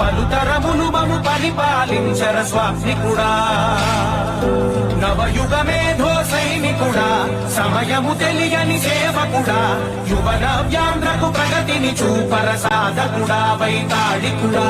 పలుతరములు మము పరిపాలించర స్వామికుడా నవయుగ మేధో సైనికుడా సమయము తెలియని సేవకుడా యువ నవ్యాంధ్రకు ప్రగతిని చూపర సాధకుడా వైతాళికుడా